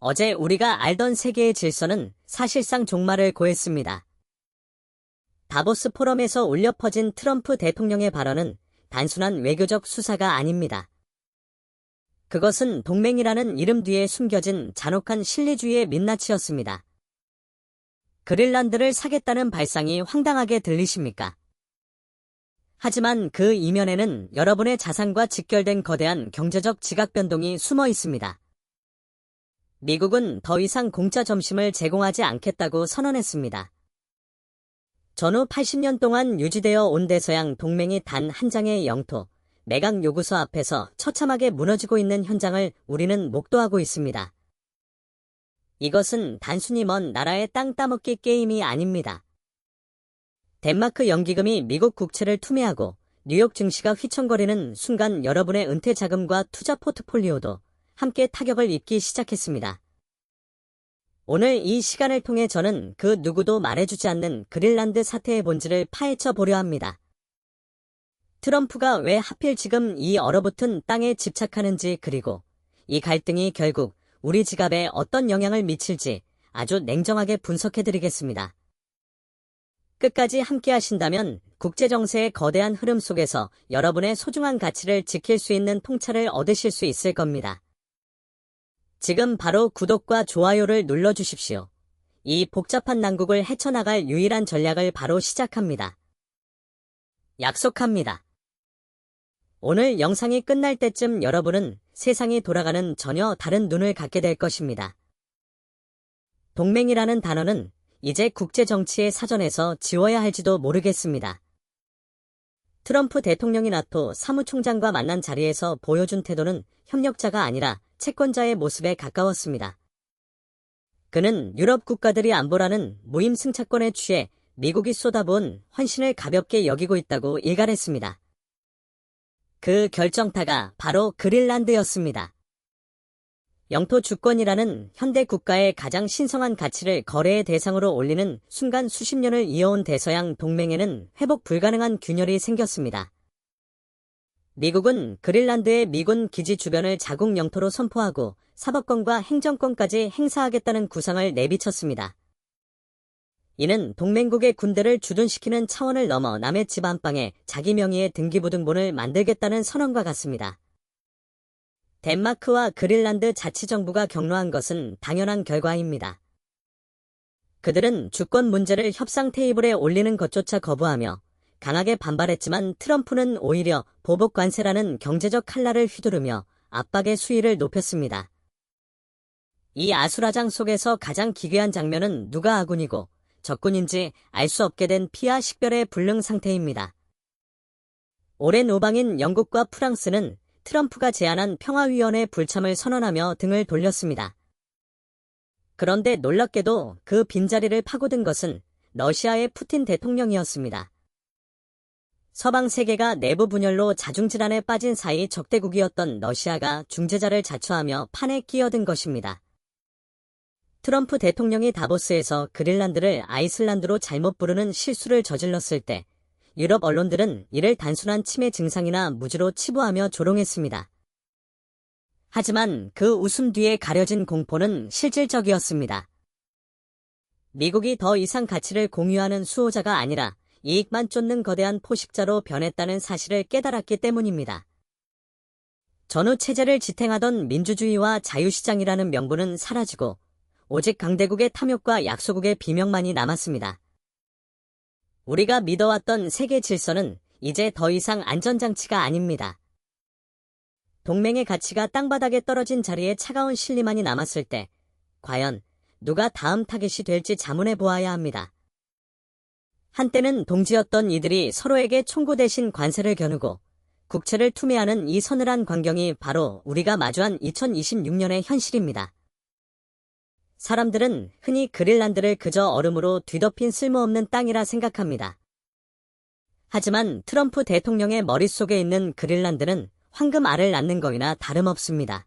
어제 우리가 알던 세계의 질서는 사실상 종말을 고했습니다. 다보스 포럼에서 울려 퍼진 트럼프 대통령의 발언은 단순한 외교적 수사가 아닙니다. 그것은 동맹이라는 이름 뒤에 숨겨진 잔혹한 실리주의의 민낯이었습니다. 그린란드를 사겠다는 발상이 황당하게 들리십니까? 하지만 그 이면에는 여러분의 자산과 직결된 거대한 경제적 지각 변동이 숨어 있습니다. 미국은 더 이상 공짜 점심을 제공하지 않겠다고 선언했습니다. 전후 80년 동안 유지되어 온 대서양 동맹이 단 한 장의 영토, 매각 요구서 앞에서 처참하게 무너지고 있는 현장을 우리는 목도하고 있습니다. 이것은 단순히 먼 나라의 땅 따먹기 게임이 아닙니다. 덴마크 연기금이 미국 국채를 투매하고 뉴욕 증시가 휘청거리는 순간 여러분의 은퇴 자금과 투자 포트폴리오도 함께 타격을 입기 시작했습니다. 오늘 이 시간을 통해 저는 그 누구도 말해주지 않는 그린란드 사태의 본질을 파헤쳐 보려 합니다. 트럼프가 왜 하필 지금 이 얼어붙은 땅에 집착하는지, 그리고 이 갈등이 결국 우리 지갑에 어떤 영향을 미칠지 아주 냉정하게 분석해드리겠습니다. 끝까지 함께 하신다면 국제정세의 거대한 흐름 속에서 여러분의 소중한 가치를 지킬 수 있는 통찰을 얻으실 수 있을 겁니다. 지금 바로 구독과 좋아요를 눌러주십시오. 이 복잡한 난국을 헤쳐나갈 유일한 전략을 바로 시작합니다. 약속합니다. 오늘 영상이 끝날 때쯤 여러분은 세상이 돌아가는 전혀 다른 눈을 갖게 될 것입니다. 동맹이라는 단어는 이제 국제정치의 사전에서 지워야 할지도 모르겠습니다. 트럼프 대통령이 나토 사무총장과 만난 자리에서 보여준 태도는 협력자가 아니라 채권자의 모습에 가까웠습니다. 그는 유럽 국가들이 안보라는 무임승차권에 취해 미국이 쏟아부은 헌신을 가볍게 여기고 있다고 일갈했습니다. 그 결정타가 바로 그린란드였습니다. 영토 주권이라는 현대 국가의 가장 신성한 가치를 거래의 대상으로 올리는 순간 수십 년을 이어온 대서양 동맹에는 회복 불가능한 균열이 생겼습니다. 미국은 그린란드의 미군 기지 주변을 자국 영토로 선포하고 사법권과 행정권까지 행사하겠다는 구상을 내비쳤습니다. 이는 동맹국의 군대를 주둔시키는 차원을 넘어 남의 집 안방에 자기 명의의 등기부등본을 만들겠다는 선언과 같습니다. 덴마크와 그린란드 자치정부가 격려한 것은 당연한 결과입니다. 그들은 주권 문제를 협상 테이블에 올리는 것조차 거부하며 강하게 반발했지만 트럼프는 오히려 보복 관세라는 경제적 칼날을 휘두르며 압박의 수위를 높였습니다. 이 아수라장 속에서 가장 기괴한 장면은 누가 아군이고 적군인지 알 수 없게 된 피와 식별의 불능 상태입니다. 오랜 우방인 영국과 프랑스는 트럼프가 제안한 평화위원회 불참을 선언하며 등을 돌렸습니다. 그런데 놀랍게도 그 빈자리를 파고든 것은 러시아의 푸틴 대통령이었습니다. 서방 세계가 내부 분열로 자중질환에 빠진 사이 적대국이었던 러시아가 중재자를 자처하며 판에 끼어든 것입니다. 트럼프 대통령이 다보스에서 그린란드를 아이슬란드로 잘못 부르는 실수를 저질렀을 때 유럽 언론들은 이를 단순한 치매 증상이나 무지로 치부하며 조롱했습니다. 하지만 그 웃음 뒤에 가려진 공포는 실질적이었습니다. 미국이 더 이상 가치를 공유하는 수호자가 아니라 이익만 쫓는 거대한 포식자로 변했다는 사실을 깨달았기 때문입니다. 전후 체제를 지탱하던 민주주의와 자유시장이라는 명분은 사라지고 오직 강대국의 탐욕과 약소국의 비명만이 남았습니다. 우리가 믿어왔던 세계 질서는 이제 더 이상 안전장치가 아닙니다. 동맹의 가치가 땅바닥에 떨어진 자리에 차가운 실리만이 남았을 때 과연 누가 다음 타깃이 될지 자문해 보아야 합니다. 한때는 동지였던 이들이 서로에게 총구 대신 관세를 겨누고 국채를 투매하는 이 서늘한 광경이 바로 우리가 마주한 2026년의 현실입니다. 사람들은 흔히 그린란드를 그저 얼음으로 뒤덮인 쓸모없는 땅이라 생각합니다. 하지만 트럼프 대통령의 머릿속에 있는 그린란드는 황금 알을 낳는 거이나 다름없습니다.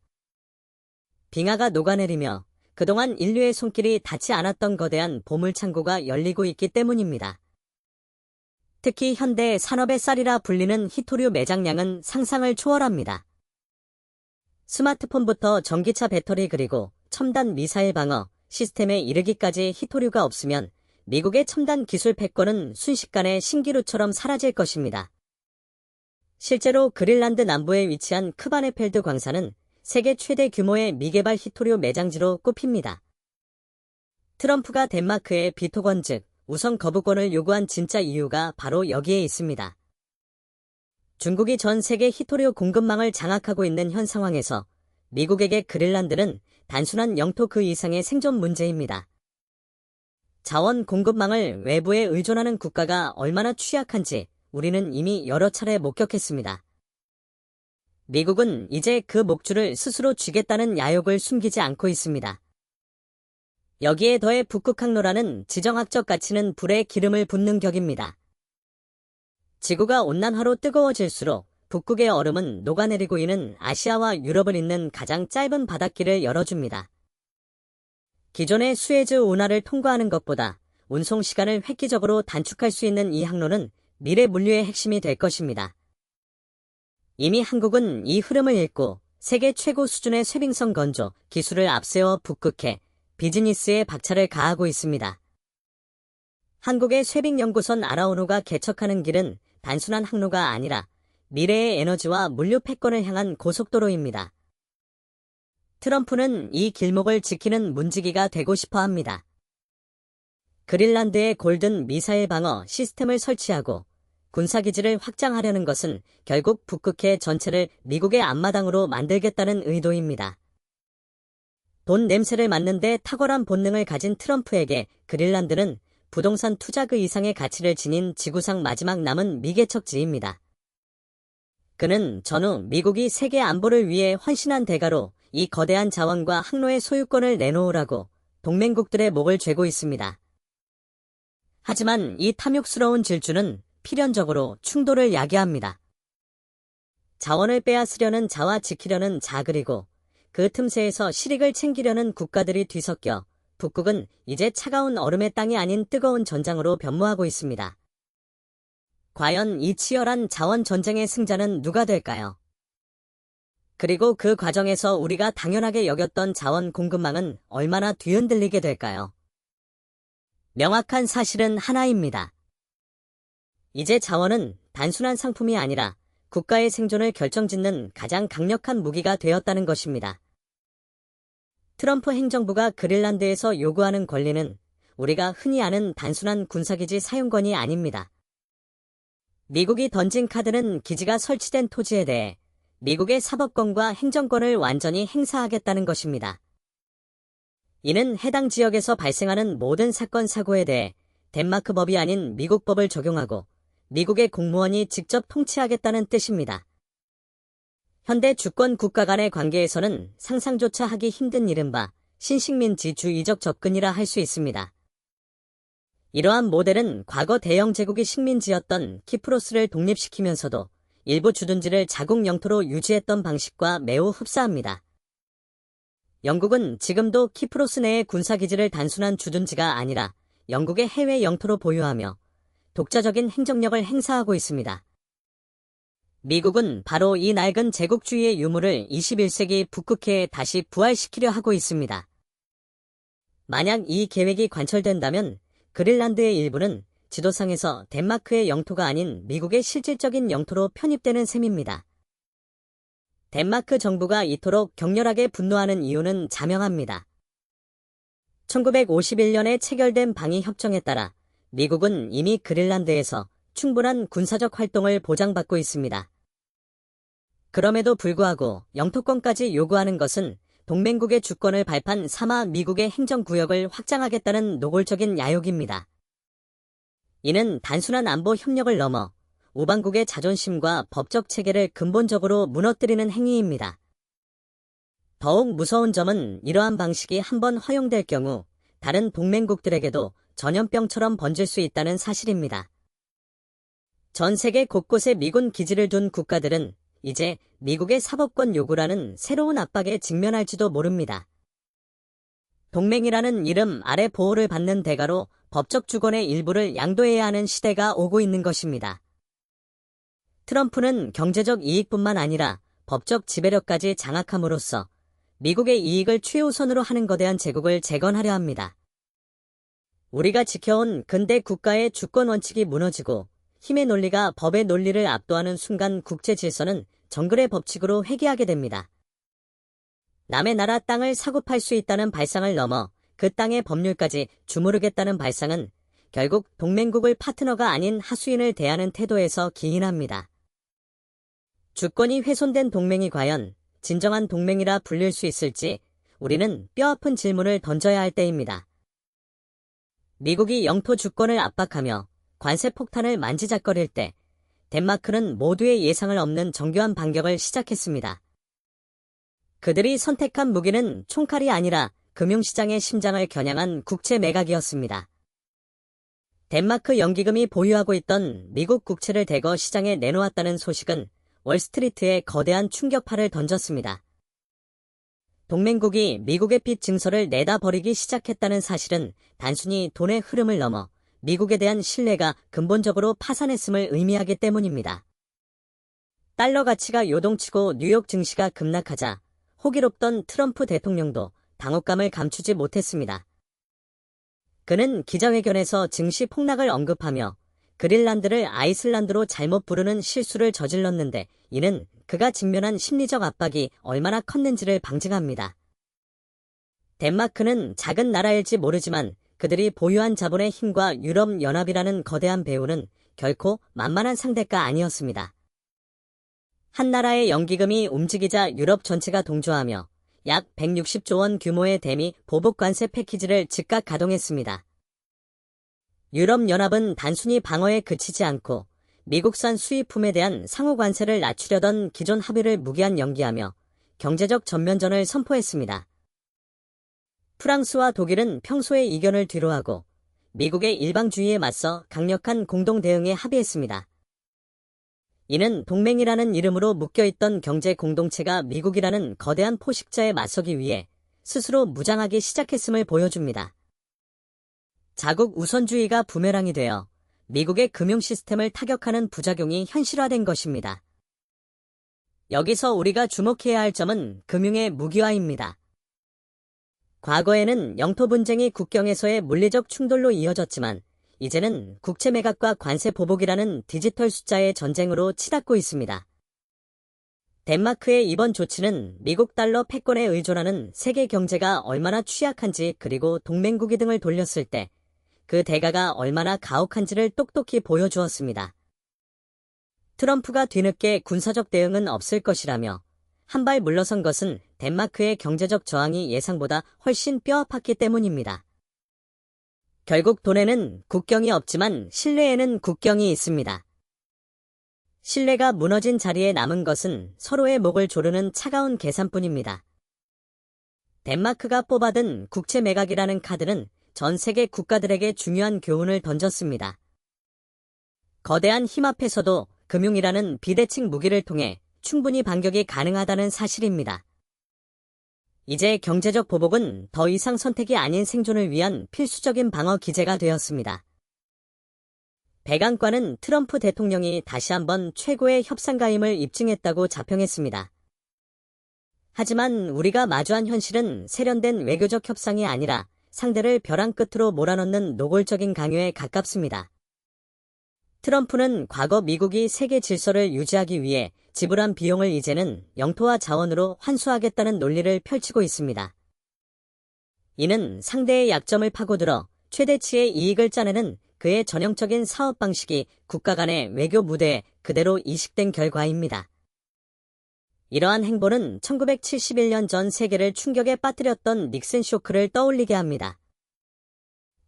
빙하가 녹아내리며 그동안 인류의 손길이 닿지 않았던 거대한 보물창고가 열리고 있기 때문입니다. 특히 현대 산업의 쌀이라 불리는 히토류 매장량은 상상을 초월합니다. 스마트폰부터 전기차 배터리 그리고 첨단 미사일 방어 시스템에 이르기까지 히토류가 없으면 미국의 첨단 기술 패권은 순식간에 신기루처럼 사라질 것입니다. 실제로 그린란드 남부에 위치한 크바네펠드 광산은 세계 최대 규모의 미개발 히토류 매장지로 꼽힙니다. 트럼프가 덴마크에 비토건 즉 우선 거부권을 요구한 진짜 이유가 바로 여기에 있습니다. 중국이 전 세계 히토류 공급망을 장악하고 있는 현 상황에서 미국에게 그린란드는 단순한 영토 그 이상의 생존 문제입니다. 자원 공급망을 외부에 의존하는 국가가 얼마나 취약한지 우리는 이미 여러 차례 목격했습니다. 미국은 이제 그 목줄을 스스로 쥐겠다는 야욕을 숨기지 않고 있습니다. 여기에 더해 북극 항로라는 지정학적 가치는 불에 기름을 붓는 격입니다. 지구가 온난화로 뜨거워질수록 북극의 얼음은 녹아내리고 이는 아시아와 유럽을 잇는 가장 짧은 바닷길을 열어줍니다. 기존의 수에즈 운하를 통과하는 것보다 운송 시간을 획기적으로 단축할 수 있는 이 항로는 미래 물류의 핵심이 될 것입니다. 이미 한국은 이 흐름을 읽고 세계 최고 수준의 쇄빙선 건조 기술을 앞세워 북극해 비즈니스에 박차를 가하고 있습니다. 한국의 쇄빙연구선 아라오노가 개척하는 길은 단순한 항로가 아니라 미래의 에너지와 물류 패권을 향한 고속도로입니다. 트럼프는 이 길목을 지키는 문지기가 되고 싶어 합니다. 그린란드에 골든 미사일 방어 시스템을 설치하고 군사기지를 확장하려는 것은 결국 북극해 전체를 미국의 앞마당으로 만들겠다는 의도입니다. 돈 냄새를 맡는데 탁월한 본능을 가진 트럼프에게 그린란드는 부동산 투자 그 이상의 가치를 지닌 지구상 마지막 남은 미개척지입니다. 그는 전후 미국이 세계 안보를 위해 헌신한 대가로 이 거대한 자원과 항로의 소유권을 내놓으라고 동맹국들의 목을 죄고 있습니다. 하지만 이 탐욕스러운 질주는 필연적으로 충돌을 야기합니다. 자원을 빼앗으려는 자와 지키려는 자 그리고 그 틈새에서 실익을 챙기려는 국가들이 뒤섞여 북극은 이제 차가운 얼음의 땅이 아닌 뜨거운 전장으로 변모하고 있습니다. 과연 이 치열한 자원 전쟁의 승자는 누가 될까요? 그리고 그 과정에서 우리가 당연하게 여겼던 자원 공급망은 얼마나 뒤흔들리게 될까요? 명확한 사실은 하나입니다. 이제 자원은 단순한 상품이 아니라 국가의 생존을 결정짓는 가장 강력한 무기가 되었다는 것입니다. 트럼프 행정부가 그린란드에서 요구하는 권리는 우리가 흔히 아는 단순한 군사기지 사용권이 아닙니다. 미국이 던진 카드는 기지가 설치된 토지에 대해 미국의 사법권과 행정권을 완전히 행사하겠다는 것입니다. 이는 해당 지역에서 발생하는 모든 사건 사고에 대해 덴마크 법이 아닌 미국 법을 적용하고 미국의 공무원이 직접 통치하겠다는 뜻입니다. 현대 주권 국가 간의 관계에서는 상상조차 하기 힘든 이른바 신식민지 주의적 접근이라 할 수 있습니다. 이러한 모델은 과거 대영 제국이 식민지였던 키프로스를 독립시키면서도 일부 주둔지를 자국 영토로 유지했던 방식과 매우 흡사합니다. 영국은 지금도 키프로스 내의 군사기지를 단순한 주둔지가 아니라 영국의 해외 영토로 보유하며 독자적인 행정력을 행사하고 있습니다. 미국은 바로 이 낡은 제국주의의 유물을 21세기 북극해에 다시 부활시키려 하고 있습니다. 만약 이 계획이 관철된다면 그린란드의 일부는 지도상에서 덴마크의 영토가 아닌 미국의 실질적인 영토로 편입되는 셈입니다. 덴마크 정부가 이토록 격렬하게 분노하는 이유는 자명합니다. 1951년에 체결된 방위 협정에 따라 미국은 이미 그린란드에서 충분한 군사적 활동을 보장받고 있습니다. 그럼에도 불구하고 영토권까지 요구하는 것은 동맹국의 주권을 발판 삼아 미국의 행정구역을 확장하겠다는 노골적인 야욕입니다. 이는 단순한 안보 협력을 넘어 우방국의 자존심과 법적 체계를 근본적으로 무너뜨리는 행위입니다. 더욱 무서운 점은 이러한 방식이 한번 허용될 경우 다른 동맹국들에게도 전염병처럼 번질 수 있다는 사실입니다. 전 세계 곳곳에 미군 기지를 둔 국가들은 이제 미국의 사법권 요구라는 새로운 압박에 직면할지도 모릅니다. 동맹이라는 이름 아래 보호를 받는 대가로 법적 주권의 일부를 양도해야 하는 시대가 오고 있는 것입니다. 트럼프는 경제적 이익뿐만 아니라 법적 지배력까지 장악함으로써 미국의 이익을 최우선으로 하는 거대한 제국을 재건하려 합니다. 우리가 지켜온 근대 국가의 주권 원칙이 무너지고 힘의 논리가 법의 논리를 압도하는 순간 국제 질서는 정글의 법칙으로 회귀하게 됩니다. 남의 나라 땅을 사고 팔 수 있다는 발상을 넘어 그 땅의 법률까지 주무르겠다는 발상은 결국 동맹국을 파트너가 아닌 하수인을 대하는 태도에서 기인합니다. 주권이 훼손된 동맹이 과연 진정한 동맹이라 불릴 수 있을지 우리는 뼈아픈 질문을 던져야 할 때입니다. 미국이 영토 주권을 압박하며 관세 폭탄을 만지작거릴 때 덴마크는 모두의 예상을 넘는 정교한 반격을 시작했습니다. 그들이 선택한 무기는 총칼이 아니라 금융시장의 심장을 겨냥한 국채 매각이었습니다. 덴마크 연기금이 보유하고 있던 미국 국채를 대거 시장에 내놓았다는 소식은 월스트리트에 거대한 충격파를 던졌습니다. 동맹국이 미국의 빚 증서를 내다 버리기 시작했다는 사실은 단순히 돈의 흐름을 넘어 미국에 대한 신뢰가 근본적으로 파산했음을 의미하기 때문입니다. 달러 가치가 요동치고 뉴욕 증시가 급락하자 호기롭던 트럼프 대통령도 당혹감을 감추지 못했습니다. 그는 기자회견에서 증시 폭락을 언급하며 그린란드를 아이슬란드로 잘못 부르는 실수를 저질렀는데 이는 그가 직면한 심리적 압박이 얼마나 컸는지를 방증합니다. 덴마크는 작은 나라일지 모르지만 그들이 보유한 자본의 힘과 유럽연합이라는 거대한 배후는 결코 만만한 상대가 아니었습니다. 한 나라의 연기금이 움직이자 유럽 전체가 동조하며 약 160조 원 규모의 대미 보복 관세 패키지를 즉각 가동했습니다. 유럽연합은 단순히 방어에 그치지 않고 미국산 수입품에 대한 상호 관세를 낮추려던 기존 합의를 무기한 연기하며 경제적 전면전을 선포했습니다. 프랑스와 독일은 평소의 이견을 뒤로하고 미국의 일방주의에 맞서 강력한 공동 대응에 합의했습니다. 이는 동맹이라는 이름으로 묶여있던 경제 공동체가 미국이라는 거대한 포식자에 맞서기 위해 스스로 무장하기 시작했음을 보여줍니다. 자국 우선주의가 부메랑이 되어 미국의 금융 시스템을 타격하는 부작용이 현실화된 것입니다. 여기서 우리가 주목해야 할 점은 금융의 무기화입니다. 과거에는 영토 분쟁이 국경에서의 물리적 충돌로 이어졌지만 이제는 국채 매각과 관세 보복이라는 디지털 숫자의 전쟁으로 치닫고 있습니다. 덴마크의 이번 조치는 미국 달러 패권에 의존하는 세계 경제가 얼마나 취약한지 그리고 동맹국이 등을 돌렸을 때 그 대가가 얼마나 가혹한지를 똑똑히 보여주었습니다. 트럼프가 뒤늦게 군사적 대응은 없을 것이라며 한 발 물러선 것은 덴마크의 경제적 저항이 예상보다 훨씬 뼈아팠기 때문입니다. 결국 돈에는 국경이 없지만 신뢰에는 국경이 있습니다. 신뢰가 무너진 자리에 남은 것은 서로의 목을 조르는 차가운 계산뿐입니다. 덴마크가 뽑아든 국채 매각이라는 카드는 전 세계 국가들에게 중요한 교훈을 던졌습니다. 거대한 힘 앞에서도 금융이라는 비대칭 무기를 통해 충분히 반격이 가능하다는 사실입니다. 이제 경제적 보복은 더 이상 선택이 아닌 생존을 위한 필수적인 방어 기제가 되었습니다. 백악관은 트럼프 대통령이 다시 한번 최고의 협상가임을 입증했다고 자평했습니다. 하지만 우리가 마주한 현실은 세련된 외교적 협상이 아니라 상대를 벼랑 끝으로 몰아넣는 노골적인 강요에 가깝습니다. 트럼프는 과거 미국이 세계 질서를 유지하기 위해 지불한 비용을 이제는 영토와 자원으로 환수하겠다는 논리를 펼치고 있습니다. 이는 상대의 약점을 파고들어 최대치의 이익을 짜내는 그의 전형적인 사업 방식이 국가 간의 외교 무대에 그대로 이식된 결과입니다. 이러한 행보는 1971년 전 세계를 충격에 빠뜨렸던 닉슨 쇼크를 떠올리게 합니다.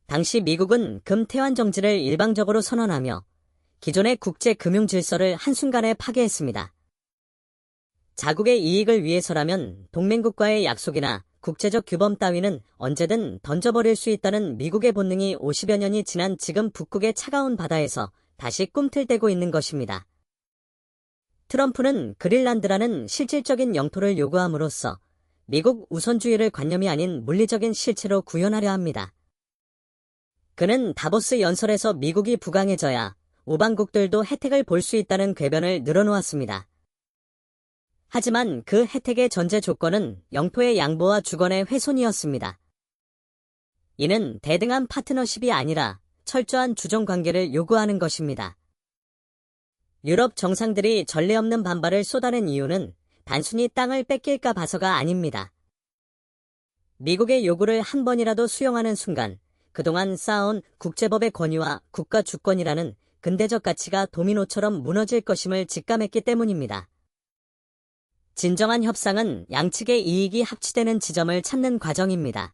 당시 미국은 금태환 정지를 일방적으로 선언하며 기존의 국제 금융 질서를 한순간에 파괴했습니다. 자국의 이익을 위해서라면 동맹국과의 약속이나 국제적 규범 따위는 언제든 던져버릴 수 있다는 미국의 본능이 50여 년이 지난 지금 북극의 차가운 바다에서 다시 꿈틀대고 있는 것입니다. 트럼프는 그린란드라는 실질적인 영토를 요구함으로써 미국 우선주의를 관념이 아닌 물리적인 실체로 구현하려 합니다. 그는 다보스 연설에서 미국이 부강해져야 우방국들도 혜택을 볼 수 있다는 궤변을 늘어놓았습니다. 하지만 그 혜택의 전제 조건은 영토의 양보와 주권의 훼손이었습니다. 이는 대등한 파트너십이 아니라 철저한 주종 관계를 요구하는 것입니다. 유럽 정상들이 전례 없는 반발을 쏟아낸 이유는 단순히 땅을 뺏길까 봐서가 아닙니다. 미국의 요구를 한 번이라도 수용하는 순간 그동안 쌓아온 국제법의 권위와 국가 주권이라는 근대적 가치가 도미노처럼 무너질 것임을 직감했기 때문입니다. 진정한 협상은 양측의 이익이 합치되는 지점을 찾는 과정입니다.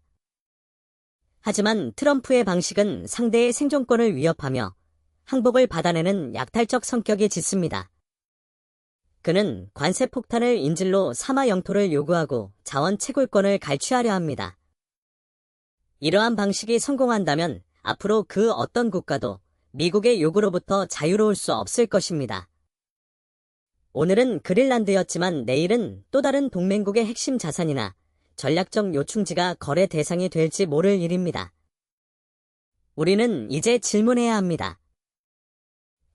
하지만 트럼프의 방식은 상대의 생존권을 위협하며 항복을 받아내는 약탈적 성격이 짙습니다. 그는 관세 폭탄을 인질로 사마 영토를 요구하고 자원 채굴권을 갈취하려 합니다. 이러한 방식이 성공한다면 앞으로 그 어떤 국가도 미국의 요구로부터 자유로울 수 없을 것입니다. 오늘은 그린란드였지만 내일은 또 다른 동맹국의 핵심 자산이나 전략적 요충지가 거래 대상이 될지 모를 일입니다. 우리는 이제 질문해야 합니다.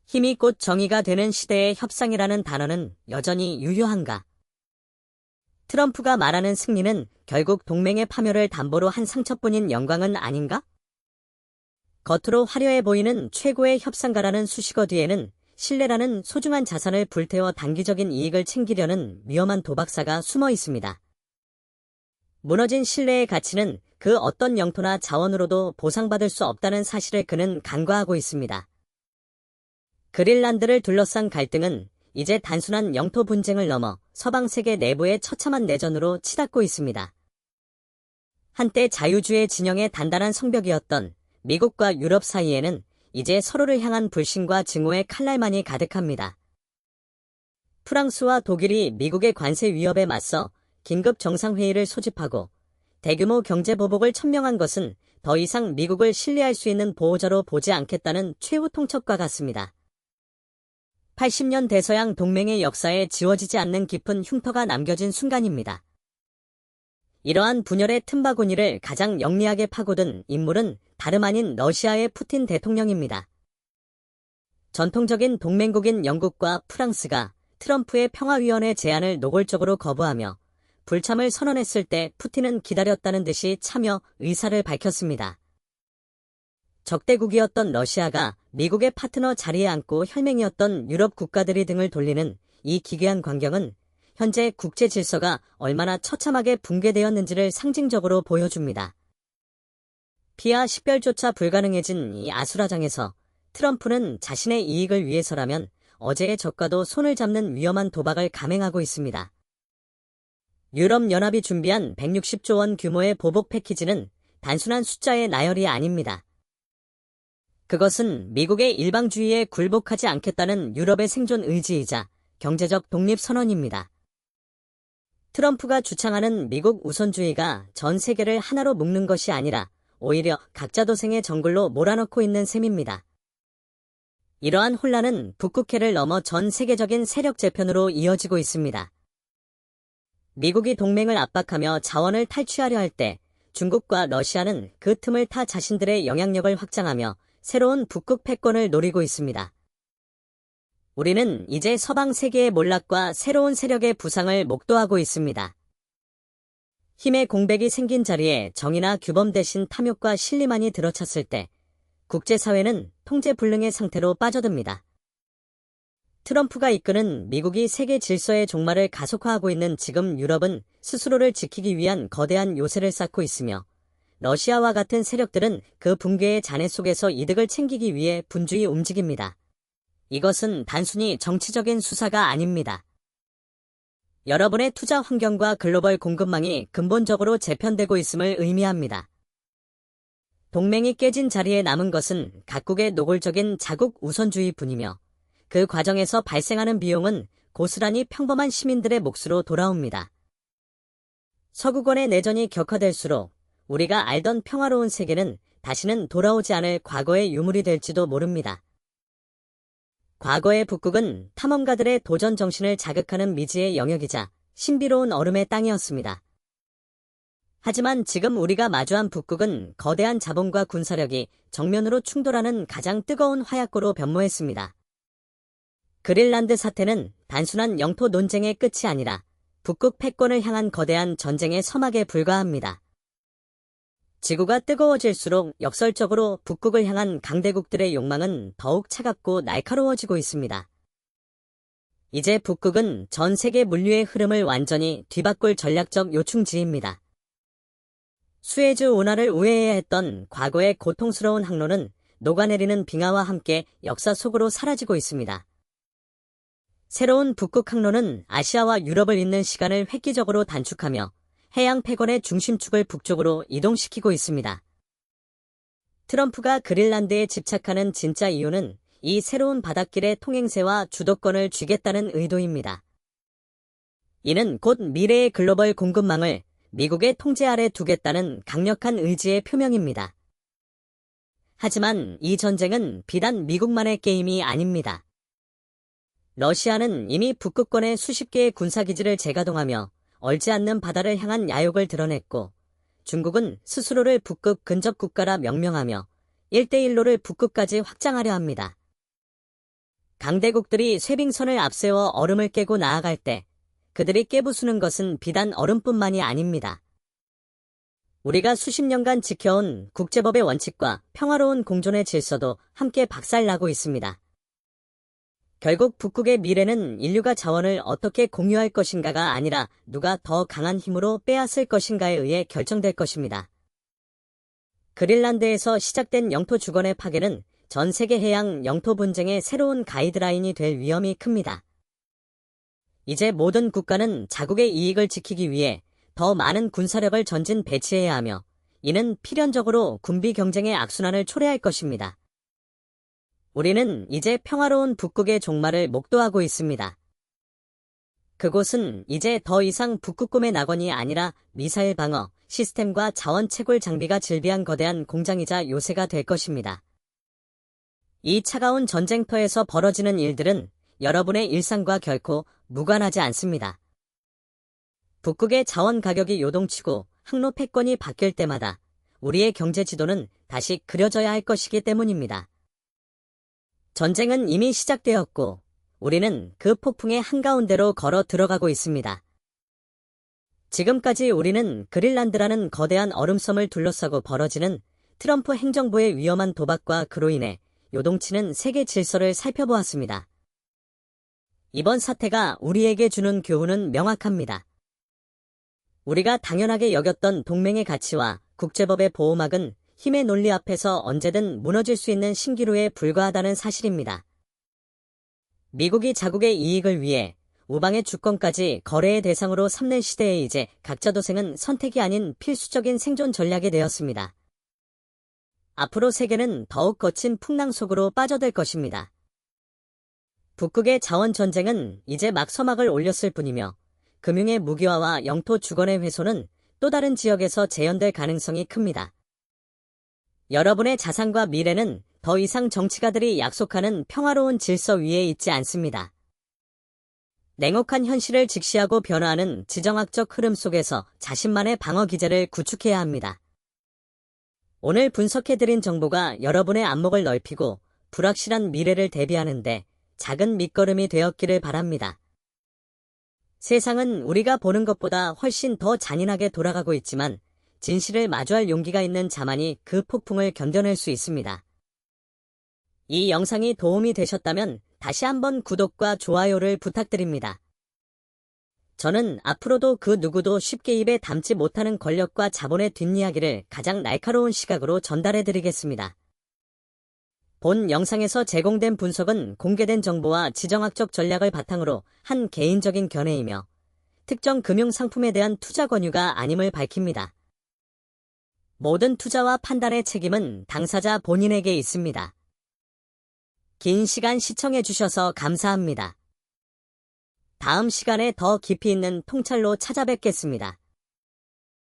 힘이 곧 정의가 되는 시대의 협상이라는 단어는 여전히 유효한가? 트럼프가 말하는 승리는 결국 동맹의 파멸을 담보로 한 상처뿐인 영광은 아닌가? 겉으로 화려해 보이는 최고의 협상가라는 수식어 뒤에는 신뢰라는 소중한 자산을 불태워 단기적인 이익을 챙기려는 위험한 도박사가 숨어 있습니다. 무너진 신뢰의 가치는 그 어떤 영토나 자원으로도 보상받을 수 없다는 사실을 그는 간과하고 있습니다. 그린란드를 둘러싼 갈등은 이제 단순한 영토 분쟁을 넘어 서방 세계 내부의 처참한 내전으로 치닫고 있습니다. 한때 자유주의 진영의 단단한 성벽이었던 미국과 유럽 사이에는 이제 서로를 향한 불신과 증오의 칼날만이 가득합니다. 프랑스와 독일이 미국의 관세 위협에 맞서 긴급 정상회의를 소집하고 대규모 경제 보복을 천명한 것은 더 이상 미국을 신뢰할 수 있는 보호자로 보지 않겠다는 최후 통첩과 같습니다. 80년 대서양 동맹의 역사에 지워지지 않는 깊은 흉터가 남겨진 순간입니다. 이러한 분열의 틈바구니를 가장 영리하게 파고든 인물은 다름 아닌 러시아의 푸틴 대통령입니다. 전통적인 동맹국인 영국과 프랑스가 트럼프의 평화위원회 제안을 노골적으로 거부하며 불참을 선언했을 때 푸틴은 기다렸다는 듯이 참여 의사를 밝혔습니다. 적대국이었던 러시아가 미국의 파트너 자리에 앉고 혈맹이었던 유럽 국가들이 등을 돌리는 이 기괴한 광경은 현재 국제 질서가 얼마나 처참하게 붕괴되었는지를 상징적으로 보여줍니다. 피와 식별조차 불가능해진 이 아수라장에서 트럼프는 자신의 이익을 위해서라면 어제의 적과도 손을 잡는 위험한 도박을 감행하고 있습니다. 유럽연합이 준비한 160조 원 규모의 보복 패키지는 단순한 숫자의 나열이 아닙니다. 그것은 미국의 일방주의에 굴복하지 않겠다는 유럽의 생존 의지이자 경제적 독립 선언입니다. 트럼프가 주창하는 미국 우선주의가 전 세계를 하나로 묶는 것이 아니라 오히려 각자 도생의 정글로 몰아넣고 있는 셈입니다. 이러한 혼란은 북극해를 넘어 전 세계적인 세력 재편으로 이어지고 있습니다. 미국이 동맹을 압박하며 자원을 탈취하려 할 때 중국과 러시아는 그 틈을 타 자신들의 영향력을 확장하며 새로운 북극 패권을 노리고 있습니다. 우리는 이제 서방 세계의 몰락과 새로운 세력의 부상을 목도하고 있습니다. 힘의 공백이 생긴 자리에 정의나 규범 대신 탐욕과 신리만이 들어찼을 때 국제사회는 통제불능의 상태로 빠져듭니다. 트럼프가 이끄는 미국이 세계 질서의 종말을 가속화하고 있는 지금 유럽은 스스로를 지키기 위한 거대한 요새를 쌓고 있으며 러시아와 같은 세력들은 그 붕괴의 잔해 속에서 이득을 챙기기 위해 분주히 움직입니다. 이것은 단순히 정치적인 수사가 아닙니다. 여러분의 투자 환경과 글로벌 공급망이 근본적으로 재편되고 있음을 의미합니다. 동맹이 깨진 자리에 남은 것은 각국의 노골적인 자국 우선주의뿐이며 그 과정에서 발생하는 비용은 고스란히 평범한 시민들의 몫으로 돌아옵니다. 서구권의 내전이 격화될수록 우리가 알던 평화로운 세계는 다시는 돌아오지 않을 과거의 유물이 될지도 모릅니다. 과거의 북극은 탐험가들의 도전 정신을 자극하는 미지의 영역이자 신비로운 얼음의 땅이었습니다. 하지만 지금 우리가 마주한 북극은 거대한 자본과 군사력이 정면으로 충돌하는 가장 뜨거운 화약고로 변모했습니다. 그린란드 사태는 단순한 영토 논쟁의 끝이 아니라 북극 패권을 향한 거대한 전쟁의 서막에 불과합니다. 지구가 뜨거워질수록 역설적으로 북극을 향한 강대국들의 욕망은 더욱 차갑고 날카로워지고 있습니다. 이제 북극은 전 세계 물류의 흐름을 완전히 뒤바꿀 전략적 요충지입니다. 수에즈 운하를 우회해야 했던 과거의 고통스러운 항로는 녹아내리는 빙하와 함께 역사 속으로 사라지고 있습니다. 새로운 북극 항로는 아시아와 유럽을 잇는 시간을 획기적으로 단축하며 해양 패권의 중심축을 북쪽으로 이동시키고 있습니다. 트럼프가 그린란드에 집착하는 진짜 이유는 이 새로운 바닷길의 통행세와 주도권을 쥐겠다는 의도입니다. 이는 곧 미래의 글로벌 공급망을 미국의 통제 아래 두겠다는 강력한 의지의 표명입니다. 하지만 이 전쟁은 비단 미국만의 게임이 아닙니다. 러시아는 이미 북극권에 수십 개의 군사기지를 재가동하며 얼지 않는 바다를 향한 야욕을 드러냈고, 중국은 스스로를 북극 근접 국가라 명명하며 1대1로를 북극까지 확장하려 합니다. 강대국들이 쇠빙선을 앞세워 얼음을 깨고 나아갈 때 그들이 깨부수는 것은 비단 얼음뿐만이 아닙니다. 우리가 수십 년간 지켜온 국제법의 원칙과 평화로운 공존의 질서도 함께 박살나고 있습니다. 결국 북극의 미래는 인류가 자원을 어떻게 공유할 것인가가 아니라 누가 더 강한 힘으로 빼앗을 것인가에 의해 결정될 것입니다. 그린란드에서 시작된 영토 주권의 파괴는 전 세계 해양 영토 분쟁의 새로운 가이드라인이 될 위험이 큽니다. 이제 모든 국가는 자국의 이익을 지키기 위해 더 많은 군사력을 전진 배치해야 하며, 이는 필연적으로 군비 경쟁의 악순환을 초래할 것입니다. 우리는 이제 평화로운 북극의 종말을 목도하고 있습니다. 그곳은 이제 더 이상 북극 꿈의 낙원이 아니라 미사일 방어 시스템과 자원 채굴 장비가 즐비한 거대한 공장이자 요새가 될 것입니다. 이 차가운 전쟁터에서 벌어지는 일들은 여러분의 일상과 결코 무관하지 않습니다. 북극의 자원 가격이 요동치고 항로 패권이 바뀔 때마다 우리의 경제 지도는 다시 그려져야 할 것이기 때문입니다. 전쟁은 이미 시작되었고 우리는 그 폭풍의 한가운데로 걸어 들어가고 있습니다. 지금까지 우리는 그린란드라는 거대한 얼음섬을 둘러싸고 벌어지는 트럼프 행정부의 위험한 도박과 그로 인해 요동치는 세계 질서를 살펴보았습니다. 이번 사태가 우리에게 주는 교훈은 명확합니다. 우리가 당연하게 여겼던 동맹의 가치와 국제법의 보호막은 힘의 논리 앞에서 언제든 무너질 수 있는 신기루에 불과하다는 사실입니다. 미국이 자국의 이익을 위해 우방의 주권까지 거래의 대상으로 삼는 시대에 이제 각자 도생은 선택이 아닌 필수적인 생존 전략이 되었습니다. 앞으로 세계는 더욱 거친 풍랑 속으로 빠져들 것입니다. 북극의 자원 전쟁은 이제 막 서막을 올렸을 뿐이며, 금융의 무기화와 영토 주권의 훼손은 또 다른 지역에서 재현될 가능성이 큽니다. 여러분의 자산과 미래는 더 이상 정치가들이 약속하는 평화로운 질서 위에 있지 않습니다. 냉혹한 현실을 직시하고 변화하는 지정학적 흐름 속에서 자신만의 방어 기제를 구축해야 합니다. 오늘 분석해드린 정보가 여러분의 안목을 넓히고 불확실한 미래를 대비하는데 작은 밑거름이 되었기를 바랍니다. 세상은 우리가 보는 것보다 훨씬 더 잔인하게 돌아가고 있지만 진실을 마주할 용기가 있는 자만이 그 폭풍을 견뎌낼 수 있습니다. 이 영상이 도움이 되셨다면 다시 한번 구독과 좋아요를 부탁드립니다. 저는 앞으로도 그 누구도 쉽게 입에 담지 못하는 권력과 자본의 뒷이야기를 가장 날카로운 시각으로 전달해드리겠습니다. 본 영상에서 제공된 분석은 공개된 정보와 지정학적 전략을 바탕으로 한 개인적인 견해이며 특정 금융상품에 대한 투자 권유가 아님을 밝힙니다. 모든 투자와 판단의 책임은 당사자 본인에게 있습니다. 긴 시간 시청해주셔서 감사합니다. 다음 시간에 더 깊이 있는 통찰로 찾아뵙겠습니다.